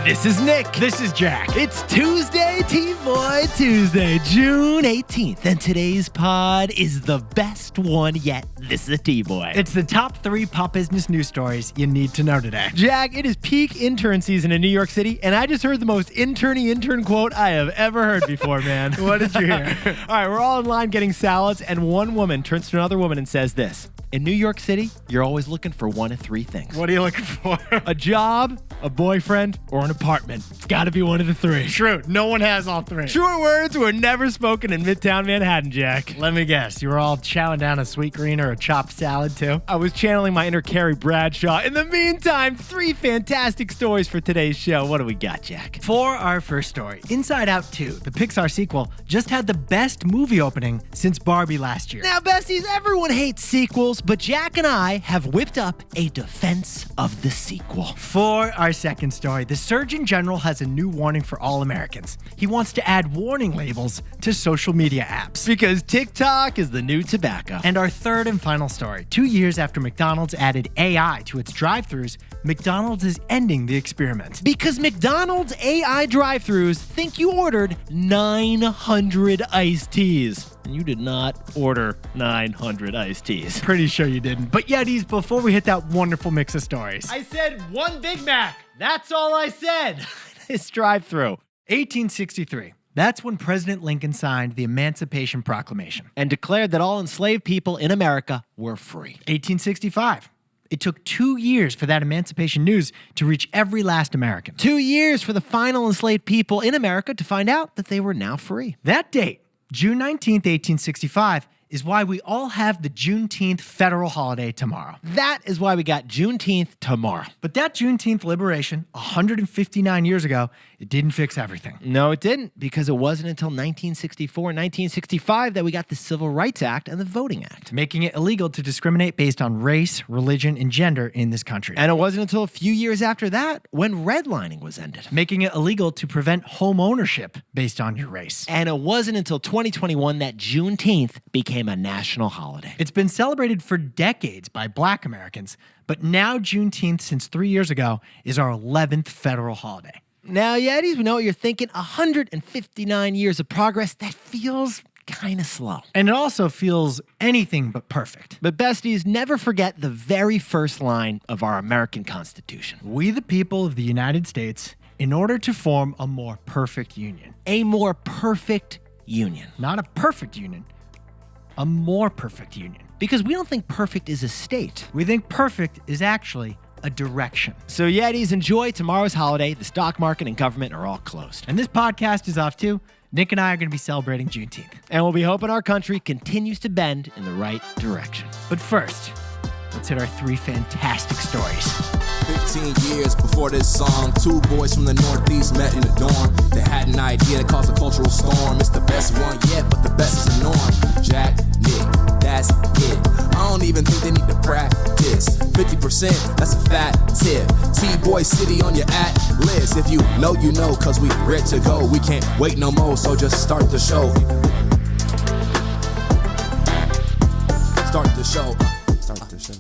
This is Nick. This is Jack. It's Tuesday, TBOY Tuesday, June 18th, and today's pod is the best one yet. This is a TBOY. It's the top 3 pop business news stories you need to know today. Jack, it is peak intern season in New York City, and I just heard the most intern quote I have ever heard before, man. What did you hear? All right, we're all in line getting salads, and one woman turns to another woman and says this. In New York City, you're always looking for one of 3 things. What are you looking for? A job, a boyfriend, or an apartment. It's got to be one of the 3. True. No one has all 3. True words were never spoken in Midtown Manhattan, Jack. Let me guess. You were all chowing down a sweet green or a chopped salad, too? I was channeling my inner Carrie Bradshaw. In the meantime, 3 fantastic stories for today's show. What do we got, Jack? For our first story, Inside Out 2, the Pixar sequel, just had the best movie opening since Barbie last year. Now, besties, everyone hates sequels, but Jack and I have whipped up a defense of the sequel. For our second story, the Surgeon General has a new warning for all Americans. He wants to add warning labels to social media apps. Because TikTok is the new tobacco. And our third and final story, 2 years after McDonald's added AI to its drive-thrus, McDonald's is ending the experiment. Because McDonald's AI drive-thrus think you ordered 900 iced teas. And you did not order 900 iced teas. Pretty sure you didn't. But Yetis, before we hit that wonderful mix of stories. I said 1 Big Mac. That's all I said. This drive-thru. 1863. That's when President Lincoln signed the Emancipation Proclamation. And declared that all enslaved people in America were free. 1865. It took 2 years for that emancipation news to reach every last American. 2 years for the final enslaved people in America to find out that they were now free. That date, June 19th, 1865, is why we all have the Juneteenth federal holiday tomorrow. That is why we got Juneteenth tomorrow. But that Juneteenth liberation, 159 years ago, it didn't fix everything. No, it didn't, because it wasn't until 1964 and 1965 that we got the Civil Rights Act and the Voting Act. Making it illegal to discriminate based on race, religion, and gender in this country. And it wasn't until a few years after that when redlining was ended. Making it illegal to prevent home ownership based on your race. And it wasn't until 2021 that Juneteenth became a national holiday. It's been celebrated for decades by Black Americans, but now Juneteenth, since 3 years ago, is our 11th federal holiday. Now, Yetis, we know what you're thinking. 159 years of progress, that feels kind of slow. And it also feels anything but perfect. But besties, never forget the very first line of our American Constitution. We, the people of the United States, in order to form a more perfect union. A more perfect union. Not a perfect union. A more perfect union. Because we don't think perfect is a state. We think perfect is actually a direction. So Yetis, enjoy tomorrow's holiday. The stock market and government are all closed. And this podcast is off too. Nick and I are going to be celebrating Juneteenth. And we'll be hoping our country continues to bend in the right direction. But first, let's hit our 3 fantastic stories. 15 years before this song, 2 boys from the Northeast met in a dorm. They had an idea that caused a cultural storm. It's the best one yet, but the best is the norm. Jack, Nick, that's it. I don't even think they need to practice. 50%, that's a fat tip. TBOY City on your at-list. If you know, you know, cause we ready to go. We can't wait no more, so just start the show. Start the show. Start the show.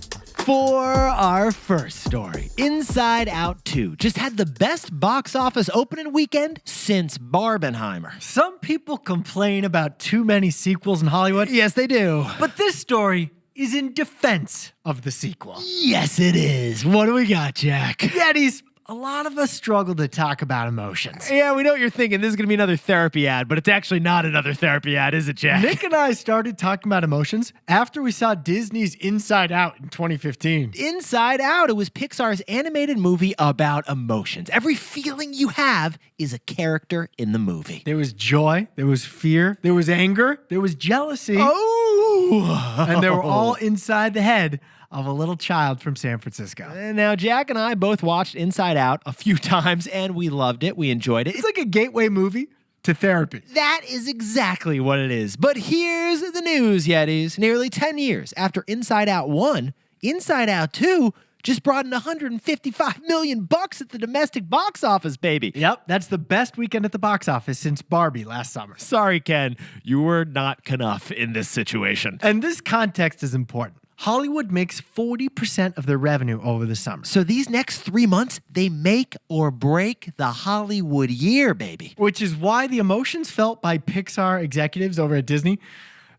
For our first story, Inside Out 2 just had the best box office opening weekend since Barbenheimer. Some people complain about too many sequels in Hollywood. Yes, they do. But this story is in defense of the sequel. Yes, it is. What do we got, Jack? Yetis, a lot of us struggle to talk about emotions. Yeah, we know what you're thinking. This is going to be another therapy ad, but it's actually not another therapy ad, is it, Jack? Nick and I started talking about emotions after we saw Disney's Inside Out in 2015. Inside Out, it was Pixar's animated movie about emotions. Every feeling you have is a character in the movie. There was joy, there was fear, there was anger, there was jealousy. Oh! And they were all inside the head of a little child from San Francisco. And now, Jack and I both watched Inside Out a few times, and we loved it. We enjoyed it. It's like a gateway movie to therapy. That is exactly what it is. But here's the news, Yetis. Nearly 10 years after Inside Out 1, Inside Out 2 just brought in $155 million at the domestic box office, baby. Yep, that's the best weekend at the box office since Barbie last summer. Sorry, Ken. You were not enough in this situation. And this context is important. Hollywood makes 40% of their revenue over the summer. So these next 3 months, they make or break the Hollywood year, baby. Which is why the emotions felt by Pixar executives over at Disney,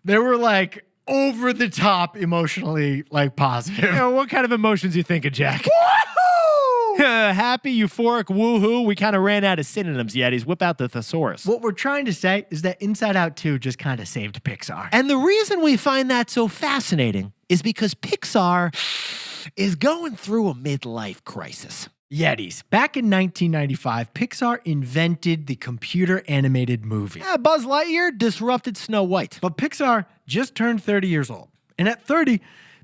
they were like over the top emotionally like positive. What kind of emotions you thinking, Jack? Happy, euphoric, woohoo. We kind of ran out of synonyms, Yetis. Whip out the thesaurus. What we're trying to say is that Inside Out 2 just kind of saved Pixar. And the reason we find that so fascinating is because Pixar is going through a midlife crisis. Yetis. Back in 1995, Pixar invented the computer animated movie. Buzz Lightyear disrupted Snow White. But Pixar just turned 30 years old. And at 30,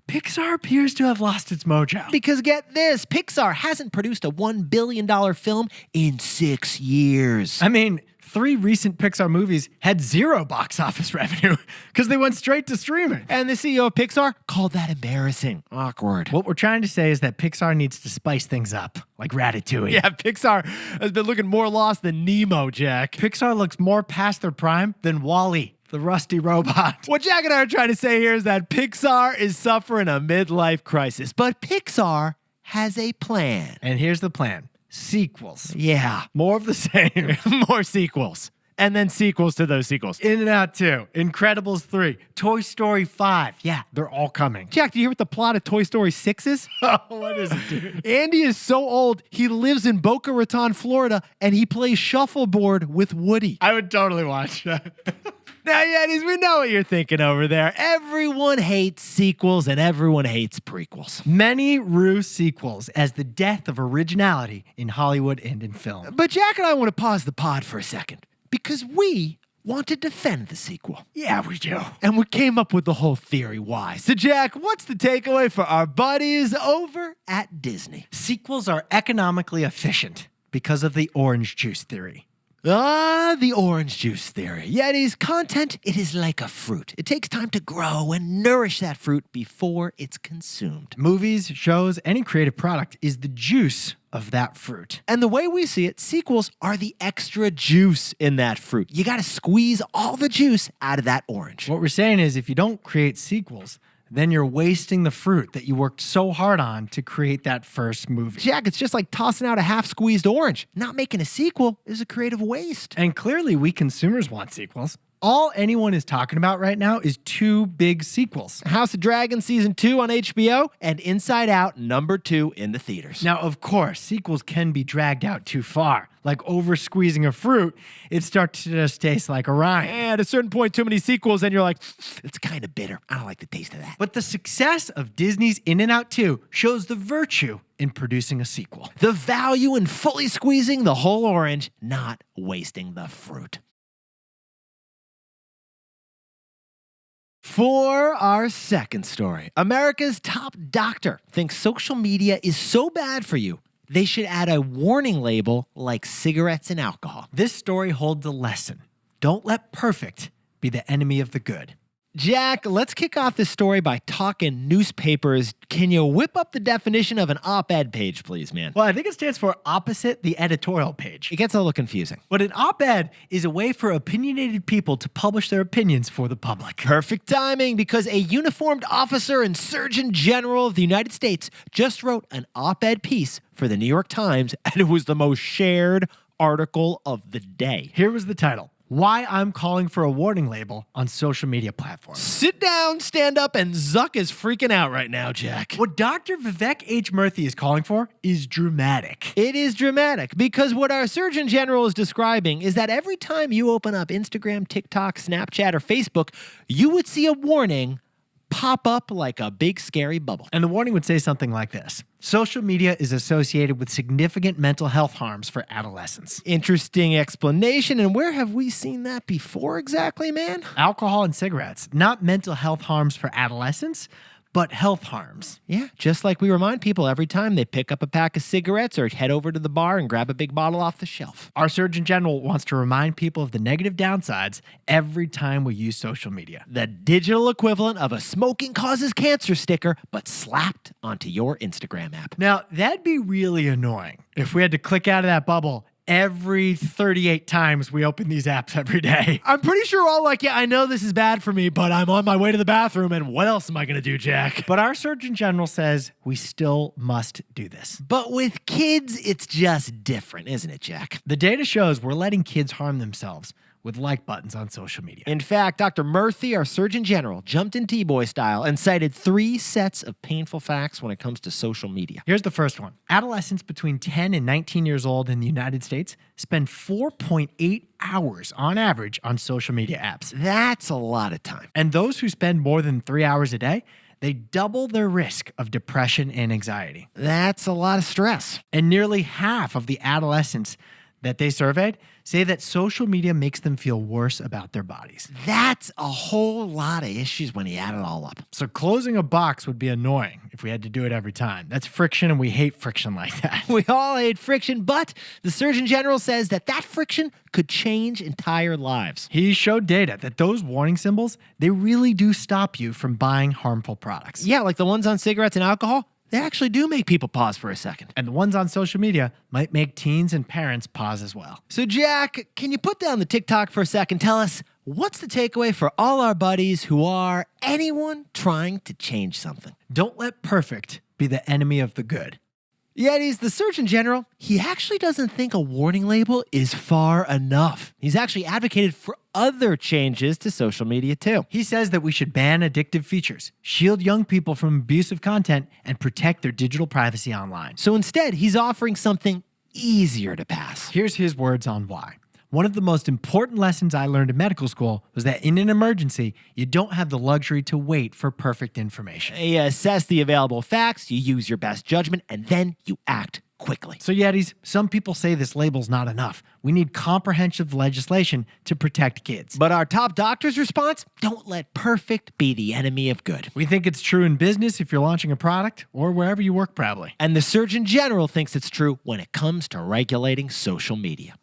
Pixar appears to have lost its mojo. Because get this, Pixar hasn't produced a $1 billion film in 6 years. I mean, 3 recent Pixar movies had 0 box office revenue because they went straight to streaming. And the CEO of Pixar called that embarrassing. Awkward. What we're trying to say is that Pixar needs to spice things up, like Ratatouille. Yeah, Pixar has been looking more lost than Nemo, Jack. Pixar looks more past their prime than Wall-E, the rusty robot. What Jack and I are trying to say here is that Pixar is suffering a midlife crisis, but Pixar has a plan. And here's the plan. Sequels. Yeah. More of the same. More sequels. And then sequels to those sequels. In and Out 2, Incredibles 3, Toy Story 5. Yeah, they're all coming. Jack, do you hear what the plot of Toy Story 6 is? Oh, what is it, dude? Andy is so old, he lives in Boca Raton, Florida, and he plays shuffleboard with Woody. I would totally watch that. Now, Yetis, we know what you're thinking over there. Everyone hates sequels and everyone hates prequels. Many rue sequels as the death of originality in Hollywood and in film. But Jack and I want to pause the pod for a second because we want to defend the sequel. Yeah, we do. And we came up with the whole theory why. So, Jack, what's the takeaway for our buddies over at Disney? Sequels are economically efficient because of the orange juice theory. The orange juice theory. Yetis, content, it is like a fruit. It takes time to grow and nourish that fruit before it's consumed. Movies, shows, any creative product is the juice of that fruit. And the way we see it, sequels are the extra juice in that fruit. You got to squeeze all the juice out of that orange. What we're saying is if you don't create sequels, then you're wasting the fruit that you worked so hard on to create that first movie. Jack, it's just like tossing out a half-squeezed orange. Not making a sequel is a creative waste. And clearly, we consumers want sequels. All anyone is talking about right now is 2 big sequels. House of Dragon Season 2 on HBO and Inside Out #2 in the theaters. Now, of course, sequels can be dragged out too far. Like over-squeezing a fruit, it starts to just taste like a rind. And at a certain point, too many sequels, and you're like, it's kind of bitter. I don't like the taste of that. But the success of Disney's In and Out 2 shows the virtue in producing a sequel. The value in fully squeezing the whole orange, not wasting the fruit. For our second story, America's top doctor thinks social media is so bad for you, they should add a warning label like cigarettes and alcohol. This story holds a lesson. Don't let perfect be the enemy of the good. Jack, let's kick off this story by talking newspapers. Can you whip up the definition of an op-ed page, please, man? Well, I think it stands for opposite the editorial page. It gets a little confusing. But an op-ed is a way for opinionated people to publish their opinions for the public. Perfect timing, because a uniformed officer and Surgeon General of the United States just wrote an op-ed piece for the New York Times, and it was the most shared article of the day. Here was the title. Why I'm calling for a warning label on social media platforms. Sit down, stand up, and Zuck is freaking out right now, Jack. What Dr. Vivek H. Murthy is calling for is dramatic. It is dramatic because what our Surgeon General is describing is that every time you open up Instagram, TikTok, Snapchat, or Facebook, you would see a warning pop up like a big scary bubble. And the warning would say something like this. Social media is associated with significant mental health harms for adolescents. Interesting explanation. And where have we seen that before exactly, man? Alcohol and cigarettes, not mental health harms for adolescents, but health harms. Yeah, just like we remind people every time they pick up a pack of cigarettes or head over to the bar and grab a big bottle off the shelf. Our Surgeon General wants to remind people of the negative downsides every time we use social media. The digital equivalent of a smoking causes cancer sticker, but slapped onto your Instagram app. Now, that'd be really annoying if we had to click out of that bubble every 38 times we open these apps every day. I'm pretty sure we're all like, yeah, I know this is bad for me, but I'm on my way to the bathroom, and what else am I going to do, Jack? But our Surgeon General says we still must do this. But with kids, it's just different, isn't it, Jack? The data shows we're letting kids harm themselves with like buttons on social media. In fact, Dr. Murthy, our Surgeon General, jumped in TBOY style and cited 3 sets of painful facts when it comes to social media. Here's the first one. Adolescents between 10 and 19 years old in the United States spend 4.8 hours on average on social media apps. That's a lot of time. And those who spend more than 3 hours a day, they double their risk of depression and anxiety. That's a lot of stress. And nearly half of the adolescents that they surveyed say that social media makes them feel worse about their bodies. That's a whole lot of issues when you add it all up. So closing a box would be annoying if we had to do it every time. That's friction, and we hate friction like that. We all hate friction, but the Surgeon General says that friction could change entire lives. He showed data that those warning symbols, they really do stop you from buying harmful products. Yeah, like the ones on cigarettes and alcohol. They actually do make people pause for a second. And the ones on social media might make teens and parents pause as well. So, Jack, can you put down the TikTok for a second? Tell us, what's the takeaway for all our buddies who are anyone trying to change something? Don't let perfect be the enemy of the good. Yetis, the Surgeon General, he actually doesn't think a warning label is far enough. He's actually advocated for other changes to social media too. He says that we should ban addictive features, shield young people from abusive content, and protect their digital privacy online. So instead, he's offering something easier to pass. Here's his words on why. One of the most important lessons I learned in medical school was that in an emergency, you don't have the luxury to wait for perfect information. You assess the available facts, you use your best judgment, and then you act quickly. So Yetis, some people say this label's not enough. We need comprehensive legislation to protect kids. But our top doctor's response? Don't let perfect be the enemy of good. We think it's true in business if you're launching a product or wherever you work probably. And the Surgeon General thinks it's true when it comes to regulating social media.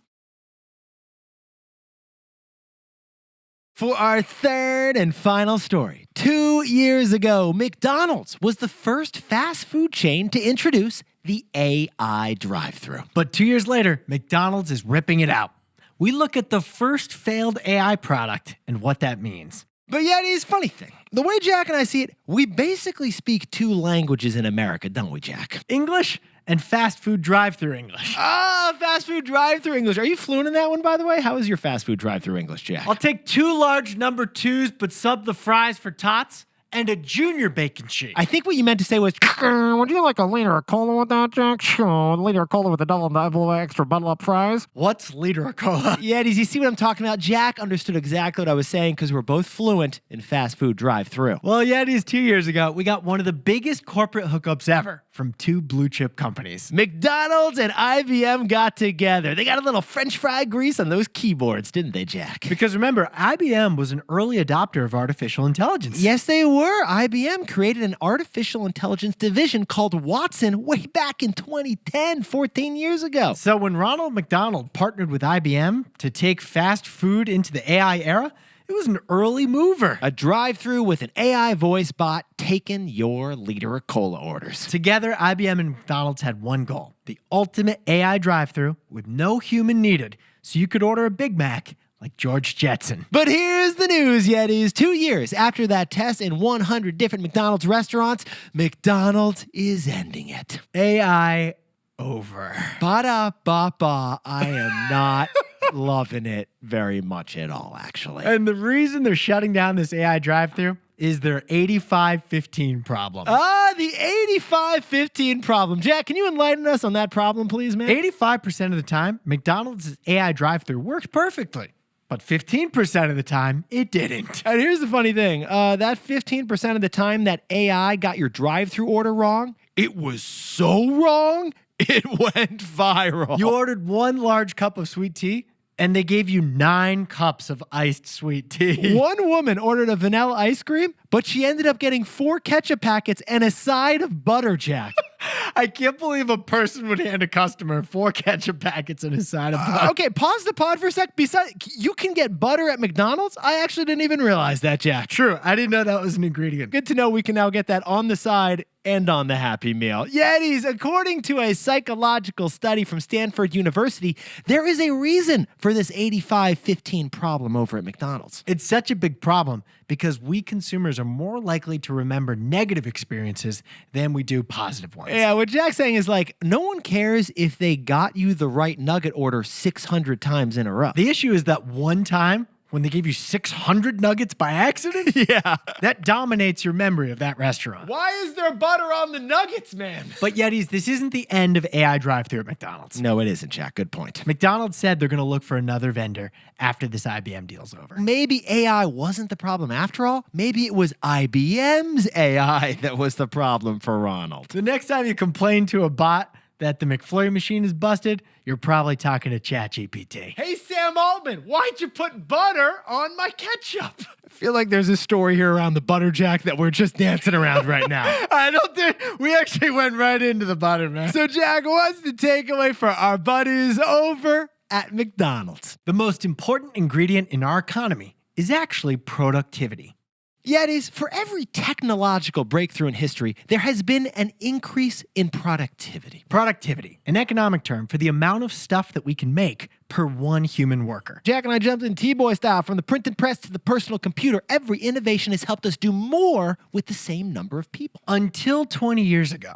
For our third and final story, 2 years ago, McDonald's was the first fast food chain to introduce the AI drive-thru. But 2 years later, McDonald's is ripping it out. We look at the first failed AI product and what that means. But Yetis, funny thing, the way Jack and I see it, we basically speak 2 languages in America, don't we, Jack? English and fast food drive-thru English. Fast food drive-thru English. Are you fluent in that one, by the way? How is your fast food drive-thru English, Jack? I'll take 2 large number 2s, but sub the fries for tots, and a junior bacon shake. I think what you meant to say was, Would you like a liter of cola with that, Jack? Sure, a liter of cola with a double extra bundle up fries. What's liter of cola? Yetis, you see what I'm talking about? Jack understood exactly what I was saying because we're both fluent in fast food drive-thru. Well, Yetis, 2 years ago, we got one of the biggest corporate hookups ever from 2 blue chip companies. McDonald's and IBM got together. They got a little French fry grease on those keyboards, didn't they, Jack? Because remember, IBM was an early adopter of artificial intelligence. Yes, they were. IBM created an artificial intelligence division called Watson way back in 2010, 14 years ago. So when Ronald McDonald partnered with IBM to take fast food into the AI era, it was an early mover. A drive-thru with an AI voice bot taking your liter of cola orders. Together, IBM and McDonald's had one goal, the ultimate AI drive-thru with no human needed, so you could order a Big Mac like George Jetson. But here's the news, Yetis. 2 years after that test in 100 different McDonald's restaurants, McDonald's is ending it. AI over. Ba-da-ba-ba. I am not loving it very much at all, actually. And the reason they're shutting down this AI drive-thru is their 85-15 problem. The 85-15 problem. Jack, can you enlighten us on that problem, please, man? 85% of the time, McDonald's AI drive-thru worked perfectly. But 15% of the time, it didn't. And here's the funny thing. That 15% of the time that AI got your drive-thru order wrong, it was so wrong, it went viral. You ordered 1 large cup of sweet tea, and they gave you 9 cups of iced sweet tea. One woman ordered a vanilla ice cream, but she ended up getting 4 ketchup packets and a side of butter, Jack. I can't believe a person would hand a customer 4 ketchup packets and a side of butter. Okay, pause the pod for a sec. Besides, you can get butter at McDonald's? I actually didn't even realize that, Jack. True, I didn't know that was an ingredient. Good to know we can now get that on the side and on the Happy Meal. Yetis, according to a psychological study from Stanford University, there is a reason for this 85-15 problem over at McDonald's. It's such a big problem because we consumers are more likely to remember negative experiences than we do positive ones. Yeah, what Jack's saying is like, no one cares if they got you the right nugget order 600 times in a row. The issue is that one time when they gave you 600 nuggets by accident, Yeah. that dominates your memory of that restaurant. Why is there butter on the nuggets, man? But Yetis, this isn't the end of AI drive-thru at McDonald's. No, it isn't, Jack. Good point. McDonald's said they're going to look for another vendor after this IBM deal's over. Maybe AI wasn't the problem after all. Maybe it was IBM's AI that was the problem for Ronald. The next time you complain to a bot that the McFlurry machine is busted, you're probably talking to ChatGPT. Hey, Sam Altman, why'd you put butter on my ketchup? I feel like there's a story here around the butter, Jack, that we're just dancing around right now. I don't think we actually went right into the butter, man. So, Jack, what's the takeaway for our buddies over at McDonald's? The most important ingredient in our economy is actually productivity. Yetis, for every technological breakthrough in history, there has been an increase in productivity. Productivity, an economic term for the amount of stuff that we can make per one human worker. Jack and I jumped in TBOY style from the printing press to the personal computer. Every innovation has helped us do more with the same number of people. Until 20 years ago.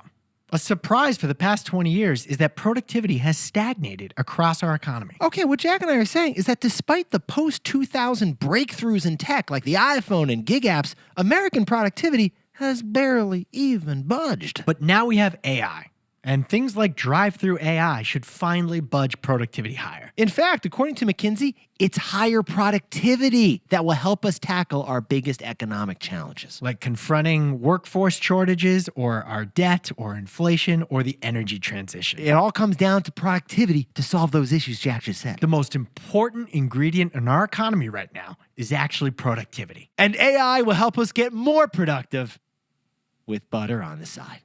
A surprise for the past 20 years is that productivity has stagnated across our economy. Okay, what Jack and I are saying is that despite the post-2000 breakthroughs in tech like the iPhone and gig apps, American productivity has barely even budged. But now we have AI, and things like drive-thru AI should finally budge productivity higher. In fact, according to McKinsey, it's higher productivity that will help us tackle our biggest economic challenges. Like confronting workforce shortages or our debt or inflation or the energy transition. It all comes down to productivity to solve those issues Jack just said. The most important ingredient in our economy right now is actually productivity. And AI will help us get more productive with butter on the side.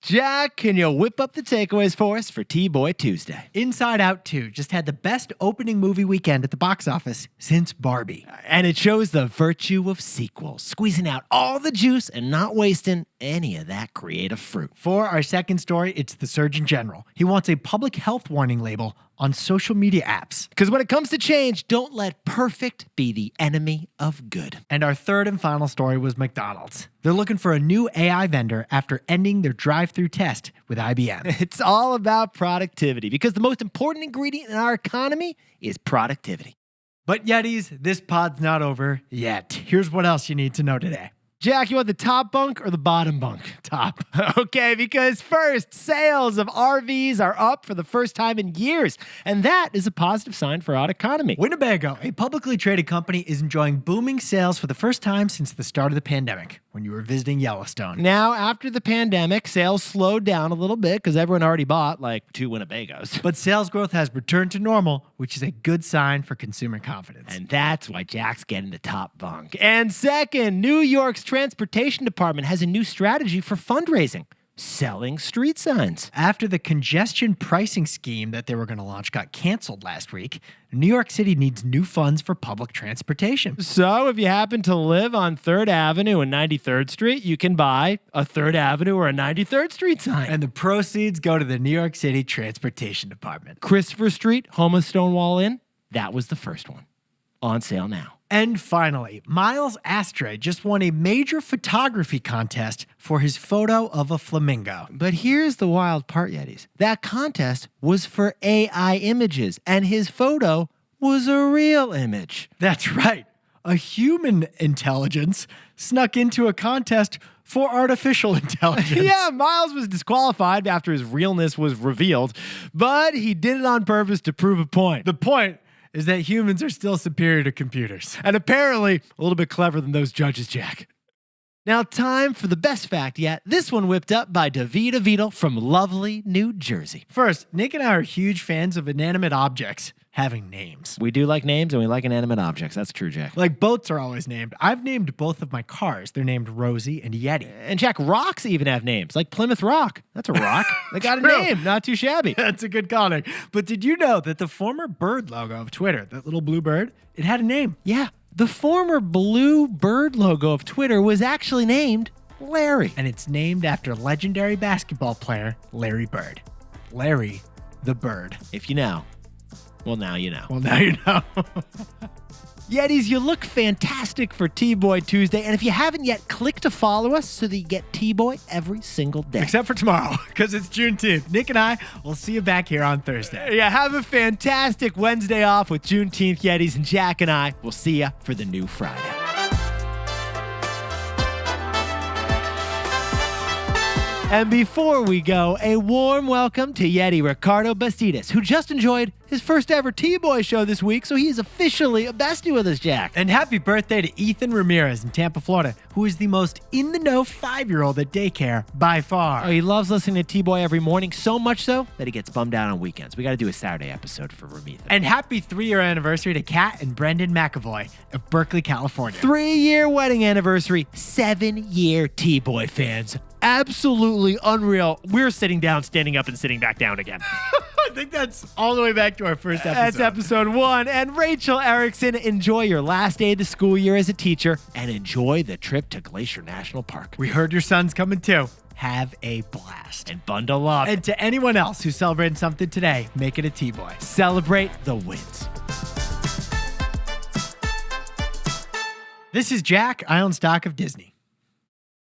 Jack, can you whip up the takeaways for us for T-Boy Tuesday? Inside Out 2 just had the best opening movie weekend at the box office since Barbie. And it shows the virtue of sequels, squeezing out all the juice and not wasting any of that creative fruit. For our second story, it's the Surgeon General. He wants a public health warning label on social media apps. Because when it comes to change, don't let perfect be the enemy of good. And our third and final story was McDonald's. They're looking for a new AI vendor after ending their drive-thru test with IBM. It's all about productivity because the most important ingredient in our economy is productivity. But Yetis, this pod's not over yet. Here's what else you need to know today. Jack, you want the top bunk or the bottom bunk? Top. Okay, because first, sales of RVs are up for the first time in years, and that is a positive sign for our economy. Winnebago, a publicly traded company, is enjoying booming sales for the first time since the start of the pandemic, when you were visiting Yellowstone. Now, after the pandemic, sales slowed down a little bit because everyone already bought like 2 Winnebagos. But sales growth has returned to normal, which is a good sign for consumer confidence. And that's why Jack's getting the top bunk. And second, New York's Transportation Department has a new strategy for fundraising. Selling street signs. After the congestion pricing scheme that they were going to launch got canceled last week, New York City needs new funds for public transportation. So if you happen to live on 3rd Avenue and 93rd Street, you can buy a 3rd Avenue or a 93rd Street sign. And the proceeds go to the New York City Transportation Department. Christopher Street, home of Stonewall Inn, that was the first one. On sale now. And finally, Miles Astre just won a major photography contest for his photo of a flamingo. But here's the wild part, Yetis. That contest was for AI images, and his photo was a real image. That's right. A human intelligence snuck into a contest for artificial intelligence. Yeah, Miles was disqualified after his realness was revealed, but he did it on purpose to prove a point. The point is that humans are still superior to computers. And apparently a little bit clever than those judges, Jack. Now, time for the best fact yet. This one whipped up by David Avito from lovely New Jersey. First, Nick and I are huge fans of inanimate objects having names. We do like names and we like inanimate objects. That's true, Jack. Like boats are always named. I've named both of my cars. They're named Rosie and Yeti. And Jack, rocks even have names, like Plymouth Rock. That's a rock. They got a True. name, not too shabby. That's a good calling. But did you know that the former bird logo of Twitter, that little blue bird, it had a name? Yeah, The former blue bird logo of Twitter was actually named Larry. And it's named after legendary basketball player Larry Bird. Larry the Bird. If you know, well, now you know. Well, now you know. Yetis, you look fantastic for TBOY Tuesday. And if you haven't yet, click to follow us so that you get TBOY every single day. Except for tomorrow, because it's Juneteenth. Nick and I will see you back here on Thursday. Yeah, have a fantastic Wednesday off with Juneteenth, Yetis, and Jack and I will see you for the new Friday. And before we go, a warm welcome to Yeti Ricardo Bastidas, who just enjoyed his first ever T-Boy show this week, so he is officially a bestie with us, Jack. And happy birthday to Ethan Ramirez in Tampa, Florida, who is the most in-the-know 5-year-old at daycare by far. Oh, he loves listening to T-Boy every morning, so much so that he gets bummed out on weekends. We got to do a Saturday episode for Ramitha. And happy 3-year anniversary to Kat and Brendan McAvoy of Berkeley, California. 3-year wedding anniversary, 7-year T-Boy fans. Absolutely unreal. We're sitting down, standing up, and sitting back down again. I think that's all the way back to our first episode. That's episode 1. And Rachel Erickson, enjoy your last day of the school year as a teacher and enjoy the trip to Glacier National Park. We heard your son's coming too. Have a blast. And bundle up. And to anyone else who's celebrating something today, make it a T-Boy. Celebrate the wins. This is Jack. I own stock of Disney.